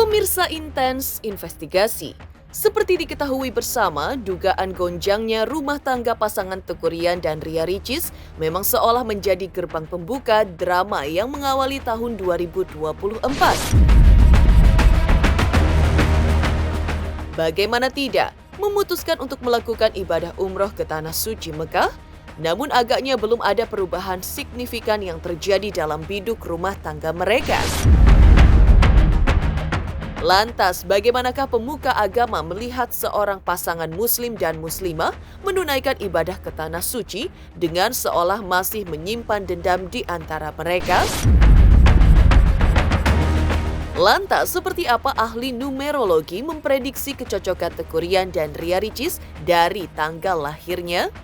Pemirsa Intens Investigasi. Seperti diketahui bersama, dugaan gonjangnya rumah tangga pasangan Teuku Ryan dan Ria Ricis memang seolah menjadi gerbang pembuka drama yang mengawali tahun 2024. Bagaimana tidak, memutuskan untuk melakukan ibadah umroh ke Tanah Suci Mekah, namun agaknya belum ada perubahan signifikan yang terjadi dalam biduk rumah tangga mereka. Lantas, bagaimanakah pemuka agama melihat seorang pasangan muslim dan muslimah menunaikan ibadah ke Tanah Suci dengan seolah masih menyimpan dendam di antara mereka? Lantas, seperti apa ahli numerologi memprediksi kecocokan Teuku Ryan dan Ria Ricis dari tanggal lahirnya?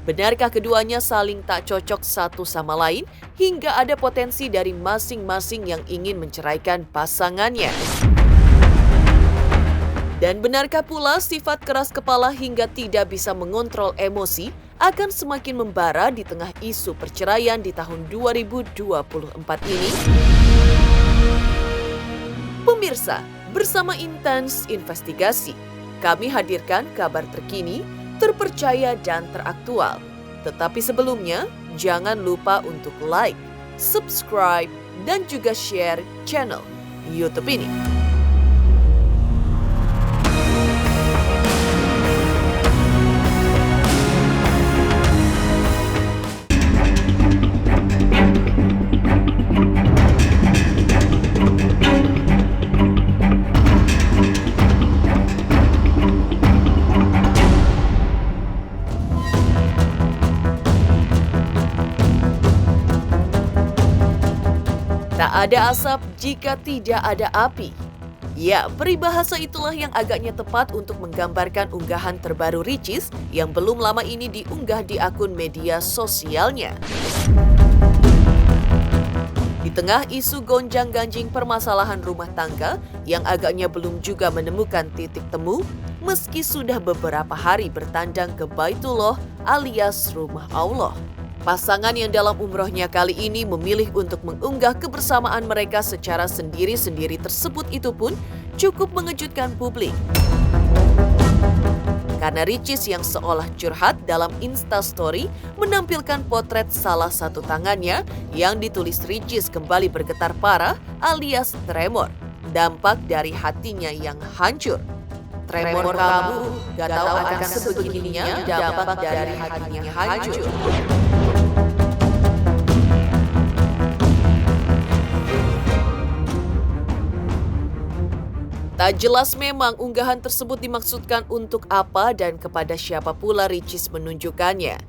Benarkah keduanya saling tak cocok satu sama lain hingga ada potensi dari masing-masing yang ingin menceraikan pasangannya? Dan benarkah pula sifat keras kepala hingga tidak bisa mengontrol emosi akan semakin membara di tengah isu perceraian di tahun 2024 ini? Pemirsa, bersama Intens Investigasi, kami hadirkan kabar terkini, terpercaya dan teraktual. Tetapi sebelumnya, jangan lupa untuk like, subscribe, dan juga share channel YouTube ini. Tak ada asap jika tidak ada api. Ya, peribahasa itulah yang agaknya tepat untuk menggambarkan unggahan terbaru Ricis yang belum lama ini diunggah di akun media sosialnya. Di tengah isu gonjang-ganjing permasalahan rumah tangga yang agaknya belum juga menemukan titik temu, meski sudah beberapa hari bertandang ke Baitullah alias Rumah Allah. Pasangan yang dalam umrohnya kali ini memilih untuk mengunggah kebersamaan mereka secara sendiri-sendiri tersebut itu pun cukup mengejutkan publik. Karena Ricis yang seolah curhat dalam Instastory menampilkan potret salah satu tangannya yang ditulis Ricis kembali bergetar parah alias tremor, dampak dari hatinya yang hancur. Tremor kamu gak tahu akan sebegininya dampak dari hatinya hancur. Tak jelas memang unggahan tersebut dimaksudkan untuk apa dan kepada siapa pula Ricis menunjukkannya.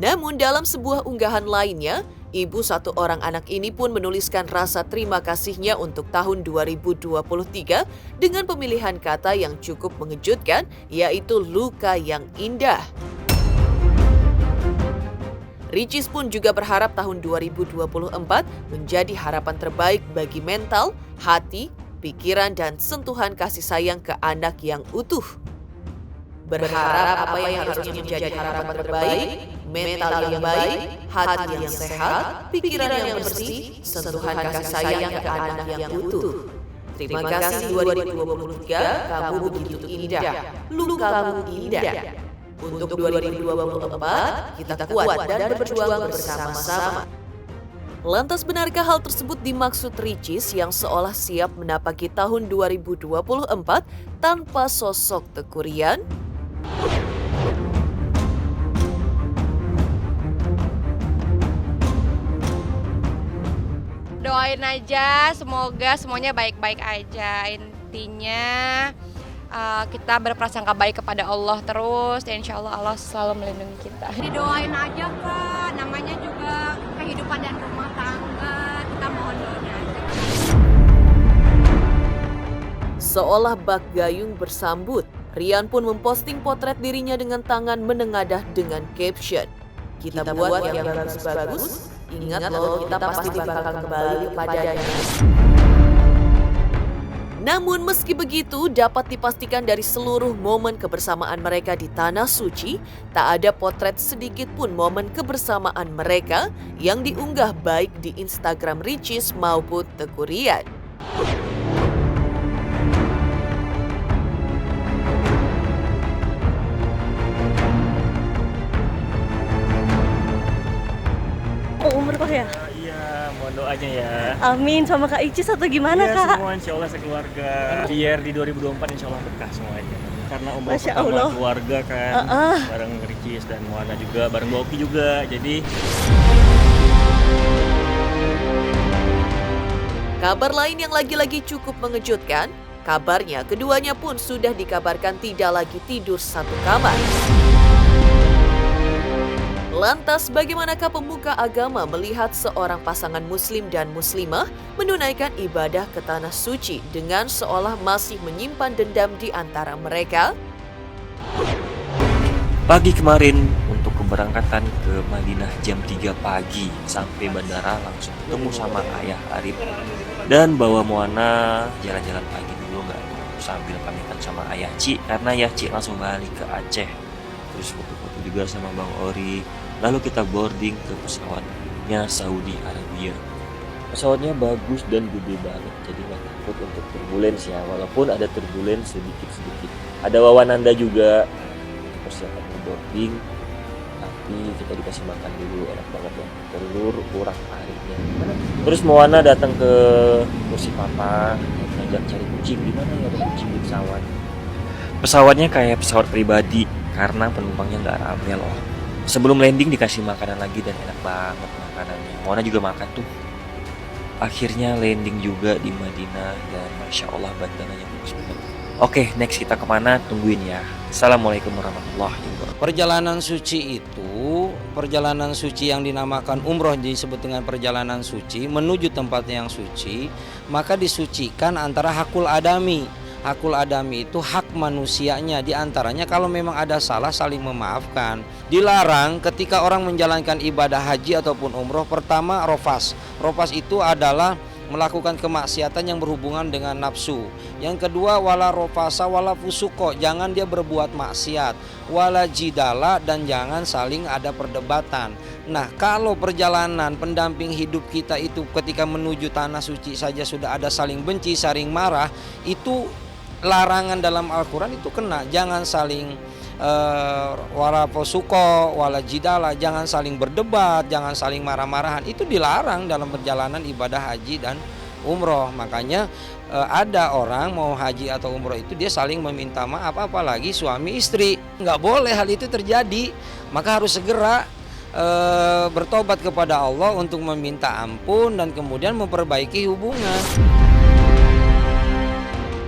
Namun dalam sebuah unggahan lainnya, ibu satu orang anak ini pun menuliskan rasa terima kasihnya untuk tahun 2023 dengan pemilihan kata yang cukup mengejutkan, yaitu luka yang indah. Ricis pun juga berharap tahun 2024 menjadi harapan terbaik bagi mental, hati, pikiran dan sentuhan kasih sayang ke anak yang utuh. Berharap apa yang harusnya menjadi harapan terbaik, mental yang baik, hati yang sehat, pikiran yang bersih, sentuhan kasih sayang ke anak yang utuh. Terima kasih 2023, kamu begitu indah, lukamu indah. Untuk 2024, kita kuat dan berjuang bersama-sama. Lantas benarkah hal tersebut dimaksud Ricis yang seolah siap menapaki tahun 2024 tanpa sosok Teuku Ryan? Doain aja, semoga semuanya baik-baik aja. Intinya kita berprasangka baik kepada Allah terus, dan insya Allah Allah selalu melindungi kita. Didoain aja Kak, namanya juga kehidupan dan rumah tangga, kita mohon doanya aja. Seolah bak gayung bersambut, Ryan pun memposting potret dirinya dengan tangan menengadah dengan caption, "Kita buat yang bagus-bagus, ingat loh kita pasti bakal kembali kepadanya." Namun meski begitu, dapat dipastikan dari seluruh momen kebersamaan mereka di Tanah Suci, tak ada potret sedikit pun momen kebersamaan mereka yang diunggah baik di Instagram Ricis maupun Teuku Ryan. mau umroh ya? Iya, mohon doanya ya. Amin, sama Kak Icis atau gimana Iya, Kak? semua insya Allah sekeluarga. Biar di 2024 insya Allah berkah semuanya. Karena umroh Masya pertama Allah. keluarga kan, bareng Ricis dan Moana juga, bareng Boki juga. Jadi Kabar lain yang lagi-lagi cukup mengejutkan, kabarnya keduanya pun sudah dikabarkan tidak lagi tidur satu kamar. Lantas bagaimanakah pemuka agama melihat seorang pasangan muslim dan muslimah menunaikan ibadah ke tanah suci dengan seolah masih menyimpan dendam di antara mereka? pagi kemarin untuk keberangkatan ke Madinah jam 3 pagi sampai bandara langsung ketemu sama ayah Arif dan bawa Moana jalan-jalan pagi dulu nggak sambil pamitan sama ayah Ci karena ayah Ci langsung balik ke Aceh, terus foto-foto juga sama Bang Ori, lalu kita boarding ke pesawatnya Saudi Arabia. Pesawatnya bagus dan gede banget, jadi nggak takut untuk turbulens ya, walaupun ada turbulens sedikit-sedikit. Ada Wawananda juga persiapan boarding, tapi kita dikasih makan dulu, enak banget ya, telur urap harinya. Terus Moana datang ke kursi papa, ngajak cari kucing, di mana ya ada kucing di pesawat. Pesawatnya kayak pesawat pribadi karena penumpangnya nggak rame loh. Sebelum landing dikasih makanan lagi dan enak banget makanannya. Moana juga makan tuh. Akhirnya landing juga di Madinah dan Masya Allah bandananya bagus banget. Oke, next kita kemana? Tungguin ya. Assalamualaikum warahmatullahi wabarakatuh. Perjalanan suci itu, perjalanan suci yang dinamakan umroh disebut dengan perjalanan suci menuju tempat yang suci, maka disucikan antara hakul adami. Hakul adami itu hak manusianya, diantaranya kalau memang ada salah saling memaafkan. Dilarang ketika orang menjalankan ibadah haji ataupun umroh, pertama rofas. Rofas itu adalah melakukan kemaksiatan yang berhubungan dengan nafsu. Yang kedua wala rofasa wala fusuko, jangan dia berbuat maksiat, wala jidala, dan jangan saling ada perdebatan. Nah, kalau perjalanan pendamping hidup kita itu ketika menuju tanah suci saja sudah ada saling benci, saling marah, itu larangan dalam Al-Quran itu kena. Jangan saling wala fusuko wala jidala, jangan saling berdebat, jangan saling marah-marahan, itu dilarang dalam perjalanan ibadah haji dan umroh. Makanya ada orang mau haji atau umroh itu dia saling meminta maaf, apalagi suami istri. Nggak boleh hal itu terjadi, maka harus segera bertobat kepada Allah untuk meminta ampun dan kemudian memperbaiki hubungan.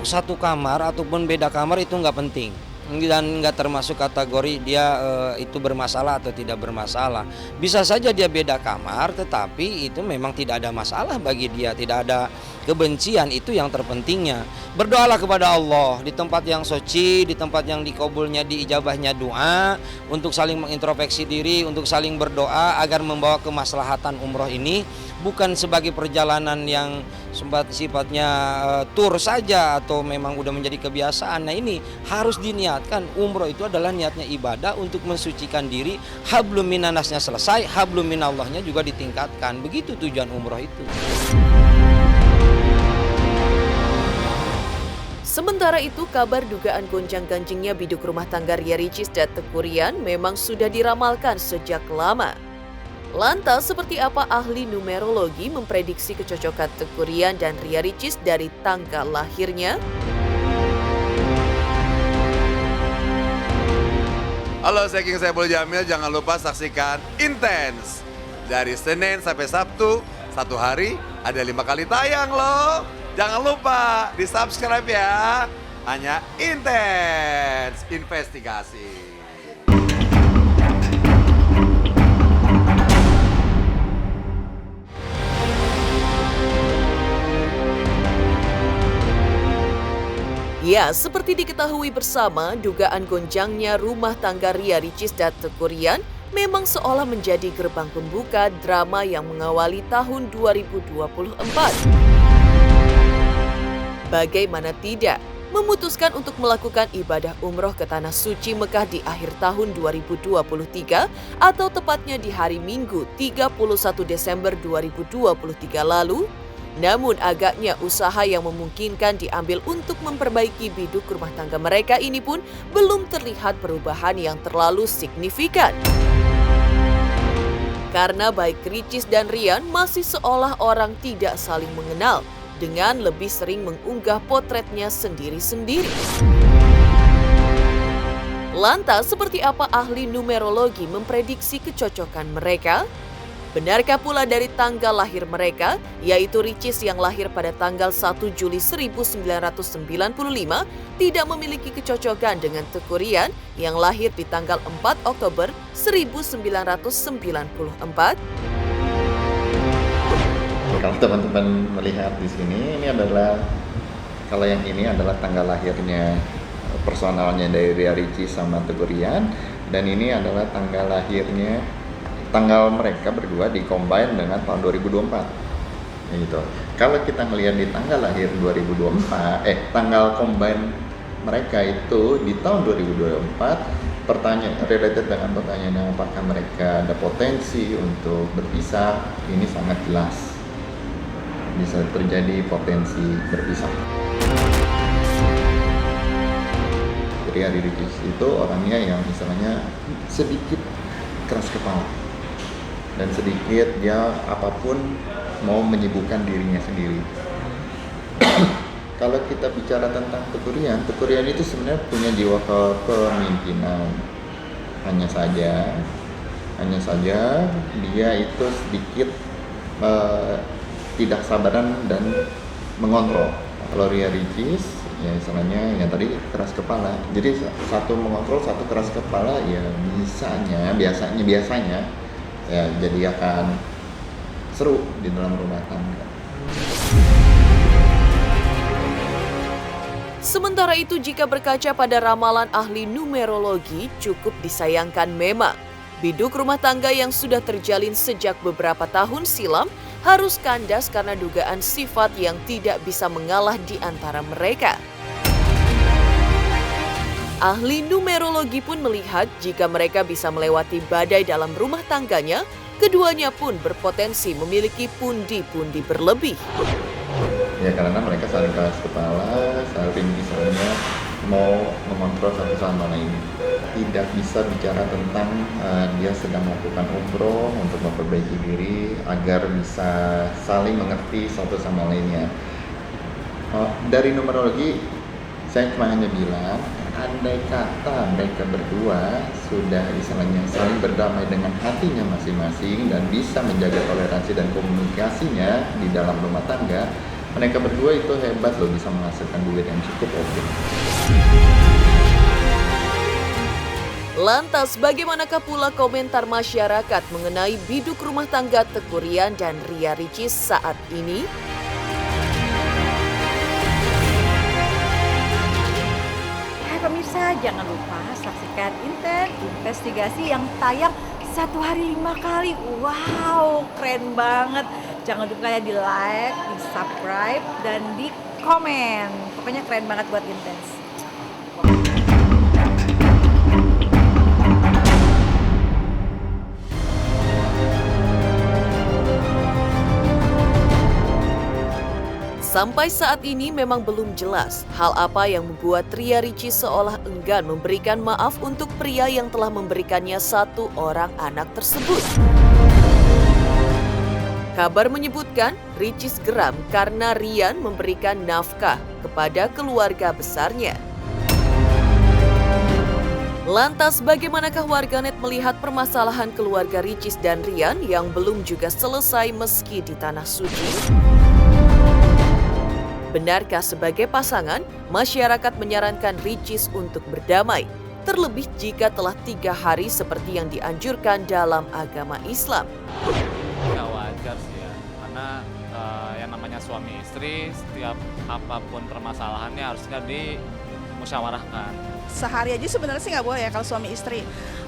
Satu kamar ataupun beda kamar itu nggak penting dan nggak termasuk kategori dia itu bermasalah atau tidak bermasalah. Bisa saja dia beda kamar, tetapi itu memang tidak ada masalah bagi dia, tidak ada kebencian. Itu yang terpentingnya. Berdoalah kepada Allah di tempat yang suci, di tempat yang dikabulnya, diijabahnya doa, untuk saling mengintrospeksi diri, untuk saling berdoa agar membawa kemaslahatan umroh ini bukan sebagai perjalanan yang sifatnya tur saja atau memang udah menjadi kebiasaan. Nah, ini harus diniatkan. Umroh itu adalah niatnya ibadah untuk mensucikan diri. Hablum minanasnya selesai, hablum minallahnya juga ditingkatkan. Begitu tujuan umroh itu. Sementara itu, kabar dugaan gonjang-ganjingnya biduk rumah tangga Ria Ricis dan Teuku Ryan memang sudah diramalkan sejak lama. Lantas, seperti apa ahli numerologi memprediksi kecocokan Teuku Ryan dan Ria Ricis dari tanggal lahirnya? Halo, saya King Saiful Jamil. Jangan lupa saksikan Intens. Dari Senin sampai Sabtu, satu hari ada 5 kali tayang loh. Jangan lupa di-subscribe ya. Hanya Intens Investigasi. Ya, seperti diketahui bersama, dugaan gonjangnya rumah tangga Ria Ricis dan Teuku Ryan memang seolah menjadi gerbang pembuka drama yang mengawali tahun 2024. Bagaimana tidak, memutuskan untuk melakukan ibadah umroh ke Tanah Suci Mekah di akhir tahun 2023 atau tepatnya di hari Minggu 31 Desember 2023 lalu. Namun agaknya usaha yang memungkinkan diambil untuk memperbaiki biduk rumah tangga mereka ini pun belum terlihat perubahan yang terlalu signifikan. Karena baik Ricis dan Rian masih seolah orang tidak saling mengenal dengan lebih sering mengunggah potretnya sendiri-sendiri. Lantas, seperti apa ahli numerologi memprediksi kecocokan mereka? Benarkah pula dari tanggal lahir mereka, yaitu Ricis yang lahir pada tanggal 1 Juli 1995, tidak memiliki kecocokan dengan Teguh Rian yang lahir di tanggal 4 Oktober 1994? Kalau teman-teman melihat di sini, ini adalah, kalau yang ini adalah tanggal lahirnya personalnya dari Ria Ricis sama Teguh Rian, dan ini adalah tanggal mereka berdua di-combine dengan tahun 2024. Gitu. Kalau kita melihat di tanggal lahir 2024, tanggal combine mereka itu di tahun 2024, related dengan pertanyaan apakah mereka ada potensi untuk berpisah, ini sangat jelas. Bisa terjadi potensi berpisah. Jadi Ria Ricis itu orangnya yang misalnya sedikit keras kepala. Dan sedikit dia apapun mau menyibukkan dirinya sendiri. Kalau kita bicara tentang Teguh Rian itu sebenarnya punya jiwa kepemimpinan. Hanya saja dia itu sedikit tidak sabaran dan mengontrol. Kalau Ria Ricis ya istilahnya yang tadi keras kepala. Jadi satu mengontrol, satu keras kepala ya biasanya ya jadi akan seru di dalam rumah tangga. Sementara itu, jika berkaca pada ramalan ahli numerologi, cukup disayangkan memang biduk rumah tangga yang sudah terjalin sejak beberapa tahun silam harus kandas karena dugaan sifat yang tidak bisa mengalah di antara mereka. Ahli numerologi pun melihat jika mereka bisa melewati badai dalam rumah tangganya, keduanya pun berpotensi memiliki pundi-pundi berlebih. Ya karena mereka saling keras kepala, saling misalnya mau mengontrol satu sama lain. Tidak bisa bicara tentang dia sedang melakukan umroh untuk memperbaiki diri agar bisa saling mengerti satu sama lainnya. Dari numerologi, saya cuma hanya bilang, andai kata mereka berdua sudah istilahnya saling berdamai dengan hatinya masing-masing dan bisa menjaga toleransi dan komunikasinya di dalam rumah tangga, mereka berdua itu hebat loh, bisa menghasilkan duit yang cukup oke. Lantas, bagaimanakah pula komentar masyarakat mengenai biduk rumah tangga Teguh Rian dan Ria Ricis saat ini? Hai pemirsa, jangan lupa saksikan Inten Investigasi yang tayang 1 hari 5 kali. Wow, keren banget. Jangan lupa ya di like, di subscribe, dan di komen. Pokoknya keren banget buat Intens. Sampai saat ini memang belum jelas hal apa yang membuat Ria Ricis seolah enggan memberikan maaf untuk pria yang telah memberikannya 1 orang anak tersebut. Kabar menyebutkan Ricis geram karena Rian memberikan nafkah kepada keluarga besarnya. Lantas bagaimanakah warganet melihat permasalahan keluarga Ricis dan Rian yang belum juga selesai meski di Tanah Suci? Benarkah sebagai pasangan, masyarakat menyarankan Ricis untuk berdamai, terlebih jika telah 3 hari seperti yang dianjurkan dalam agama Islam? Ya wajar sih ya, karena yang namanya suami istri, setiap apapun permasalahannya harusnya dimusyawarahkan. Sehari aja sebenarnya sih nggak boleh ya kalau suami istri,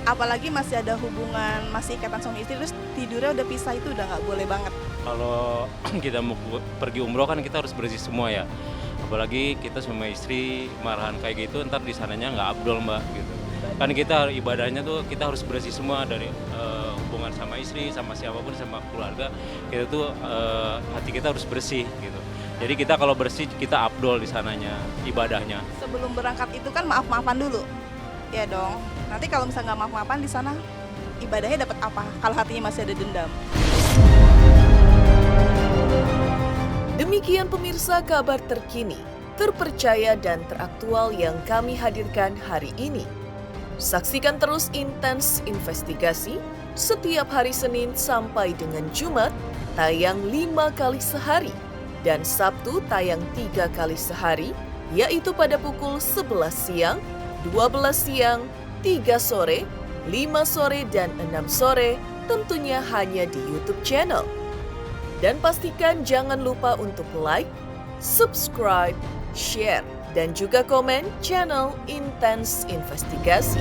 apalagi masih ada hubungan, masih ikatan suami istri terus tidurnya udah pisah, itu udah nggak boleh banget. Kalau kita mau pergi umroh kan kita harus bersih semua ya, apalagi kita sama istri marahan kayak gitu, ntar di sananya nggak abdol mbak gitu. Kan kita ibadahnya tuh kita harus bersih semua dari hubungan sama istri, sama siapapun, sama keluarga, kita tuh hati kita harus bersih gitu. Jadi kita kalau bersih kita abdol di sananya, ibadahnya. Sebelum berangkat itu kan maaf-maafan dulu, ya dong. Nanti kalau misalnya nggak maaf-maafan di sana ibadahnya dapat apa kalau hatinya masih ada dendam. Demikian pemirsa kabar terkini, terpercaya dan teraktual yang kami hadirkan hari ini. Saksikan terus Intens Investigasi setiap hari Senin sampai dengan Jumat, tayang 5 kali sehari, dan Sabtu tayang 3 kali sehari, yaitu pada pukul 11 siang, 12 siang, 3 sore, 5 sore, dan 6 sore, tentunya hanya di YouTube channel. Dan pastikan jangan lupa untuk like, subscribe, share, dan juga komen channel Intens Investigasi.